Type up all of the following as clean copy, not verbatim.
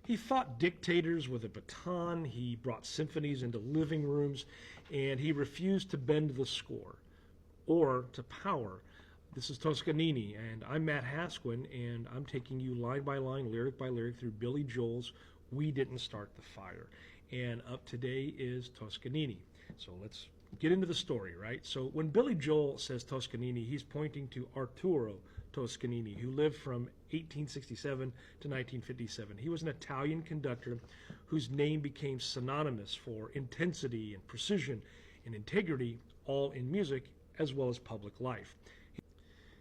He fought dictators with a baton, he brought symphonies into living rooms, and he refused to bend the score or to power. This is Toscanini, and I'm Matt Hasquin, and I'm taking you line by line, lyric by lyric through Billy Joel's We Didn't Start the Fire. And up today is Toscanini. So let's get into the story, right? So when Billy Joel says Toscanini, he's pointing to Arturo Toscanini, who lived from 1867 to 1957. He was an Italian conductor whose name became synonymous for intensity and precision and integrity, all in music as well as public life.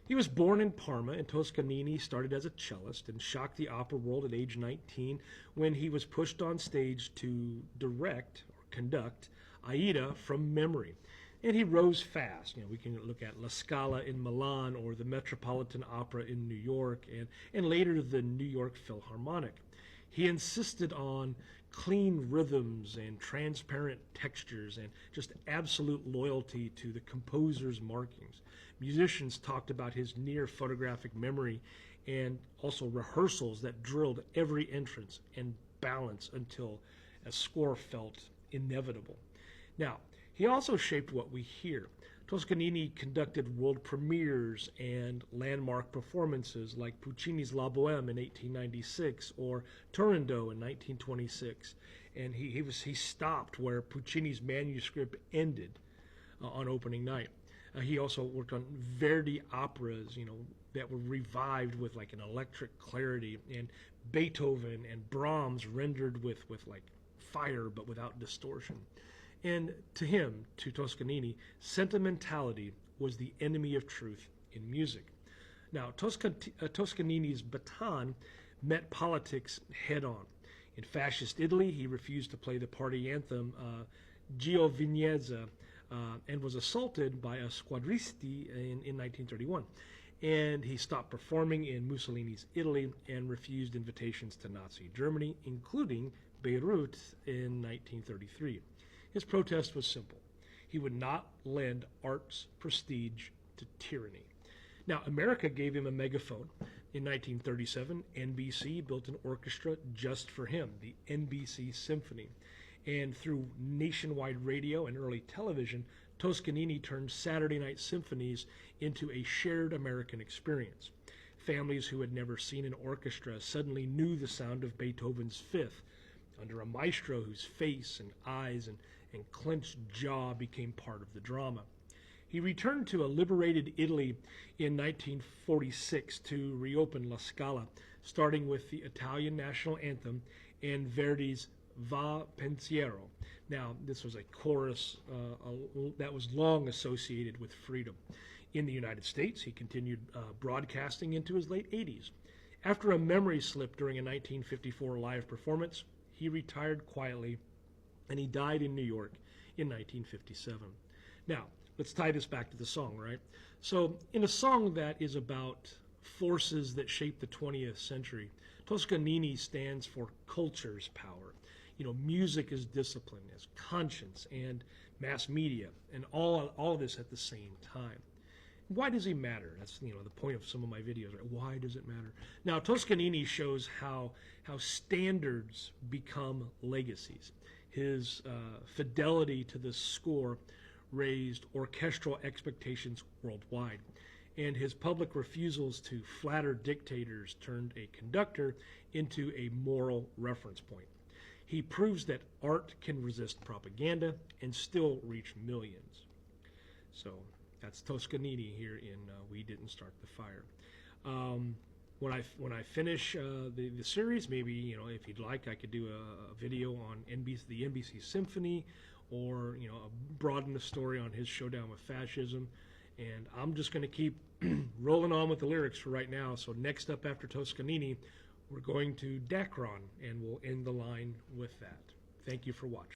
He was born in Parma, and Toscanini started as a cellist and shocked the opera world at age 19 when he was pushed on stage to direct or conduct Aida from memory. And he rose fast. We can look at La Scala in Milan or the Metropolitan Opera in New York and later the New York Philharmonic. He insisted on clean rhythms and transparent textures and just absolute loyalty to the composer's markings. Musicians talked about his near photographic memory and also rehearsals that drilled every entrance and balance until a score felt inevitable. Now, he also shaped what we hear. Toscanini conducted world premieres and landmark performances like Puccini's La Boheme in 1896 or Turandot in 1926. And he stopped where Puccini's manuscript ended on opening night. He also worked on Verdi operas, that were revived with like an electric clarity, and Beethoven and Brahms rendered with like fire but without distortion. And to him, to Toscanini, sentimentality was the enemy of truth in music. Now, Toscanini's baton met politics head on. In fascist Italy, he refused to play the party anthem, Giovinezza, and was assaulted by a squadristi in 1931. And he stopped performing in Mussolini's Italy and refused invitations to Nazi Germany, including Beirut in 1933. His protest was simple. He would not lend art's prestige to tyranny. Now, America gave him a megaphone. In 1937, NBC built an orchestra just for him, the NBC Symphony. And through nationwide radio and early television, Toscanini turned Saturday night symphonies into a shared American experience. Families who had never seen an orchestra suddenly knew the sound of Beethoven's Fifth under a maestro whose face and eyes and clenched jaw became part of the drama. He returned to a liberated Italy in 1946 to reopen La Scala, starting with the Italian national anthem and Verdi's Va Pensiero. Now, this was a chorus that was long associated with freedom. In the United States, he continued broadcasting into his late 80s. After a memory slip during a 1954 live performance, he retired quietly, and he died in New York in 1957. Now, let's tie this back to the song, right? So, in a song that is about forces that shape the 20th century, Toscanini stands for culture's power. Music as discipline, as conscience, and mass media, and all of this at the same time. Why does he matter? That's the point of some of my videos, right? Why does it matter? Now, Toscanini shows how standards become legacies. His fidelity to the score raised orchestral expectations worldwide, and his public refusals to flatter dictators turned a conductor into a moral reference point. He proves that art can resist propaganda and still reach millions. So that's Toscanini here in We Didn't Start the Fire. When I finish the series, maybe if you'd like, I could do a video on the NBC Symphony, or broaden the story on his showdown with fascism. And I'm just going to keep rolling on with the lyrics for right now. So next up after Toscanini, we're going to Dacron, and we'll end the line with that. Thank you for watching.